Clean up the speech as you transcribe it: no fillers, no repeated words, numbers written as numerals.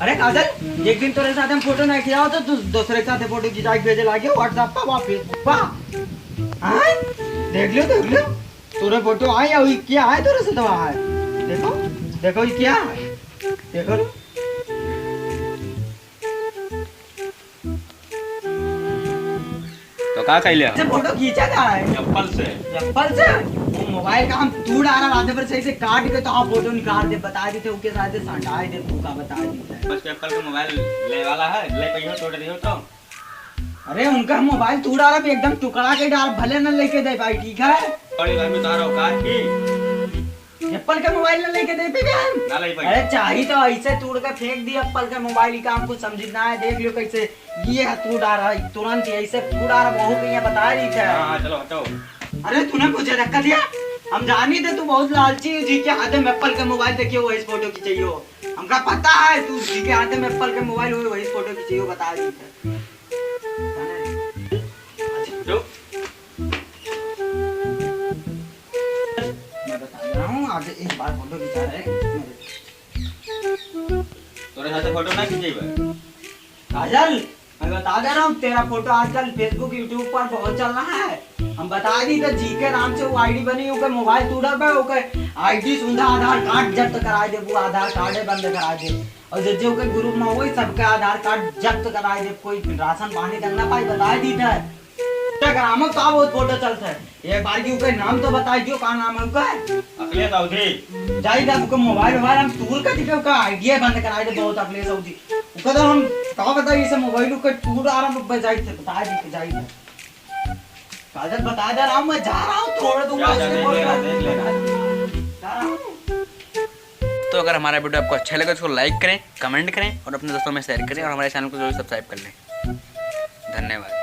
अरे काजल, एक दिन तेरे साथ हम फोटो नहीं खिंचाओ तो तू दूसरे के साथ फोटो खिंचा के भेजे लागे व्हाट्सएप पर वा फेसबुक पर। हां देख लो तेरे फोटो आए या क्या है तेरे से दवा है। देखो देखो ये क्या है, देखो तो का कैले से फोटो खींचा का है एप्पल से मोबाइल का हम तू डाला रात भर सही से काट के तो आप फोटो निकाल दे, बता देते उसके साथ संटाए दे तू का बता दे। बस एप्पल का मोबाइल ले वाला है, ले कहियो तोड़ दियो तो। अरे उनका मोबाइल तू डाला भी एकदम टुकड़ा के डाल, भले न लेके दे भाई, ठीक है। बड़ी भाई में तारा औकात की एप्पल का मोबाइल न लेके दे पे ना ले भाई। अरे चाहिए तो ऐसे तोड़ के फेंक दी एप्पल का मोबाइल का, हमको समझना है। देख लो कैसे ये है तू डाल रहा तुरंत ऐसे तू डाल रहा, बहु कहीं बता रही थी। हां चलो हटाओ। अरे तूने मुझे धक्का दिया, हम जानी थे तू बहुत लालची जी के हाथ में एप्पल का मोबाइल देखिए वो इस फोटो खींचियो, हमका पता है तू जी के हाथ में एप्पल का मोबाइल हो वही फोटो खींचियो, बता दी थे। मैं बता रहा हूं आज एक बार फोटो खिंचा रहे तोरे साथ फोटो ना खींचेबे काजल, मैं बता दे रहा हूँ तेरा फोटो आजकल फेसबुक यूट्यूब पर बहुत चल रहा है। हम बता दी तो जी के नाम से वो आईडी बनी, ओके मोबाइल टूटा पे ओके आईडी सुंदर आधार कार्ड जब्त करा दे, वो आधार कार्ड बंद करा दे, और जो के ग्रुप में वही सबके आधार कार्ड जब्त करा दे, कोई राशन पानी तक ना पाई, बता दी था। इंस्टाग्राम में का बहुत फोटो चलता है, एक बार की ओके नाम तो बता दियो, का नाम है ओका अखिलेश अवधि जाई दा ओके मोबाइल हम टूर का दिखे ओका आईडी बंद करा दे, बहुत अखिलेश अवधि ओका तो हम का बता इसे मोबाइल के टूर आराम में बजाई थे, बता दी के जाई काजल बता दे रहा हूँ, मैं जा रहा हूँ छोड़ दूंगा तो अगर हमारा वीडियो आपको अच्छा लगे तो उसको लाइक करें, कमेंट करें और अपने दोस्तों में शेयर करें और हमारे चैनल को जरूर सब्सक्राइब कर लें। धन्यवाद।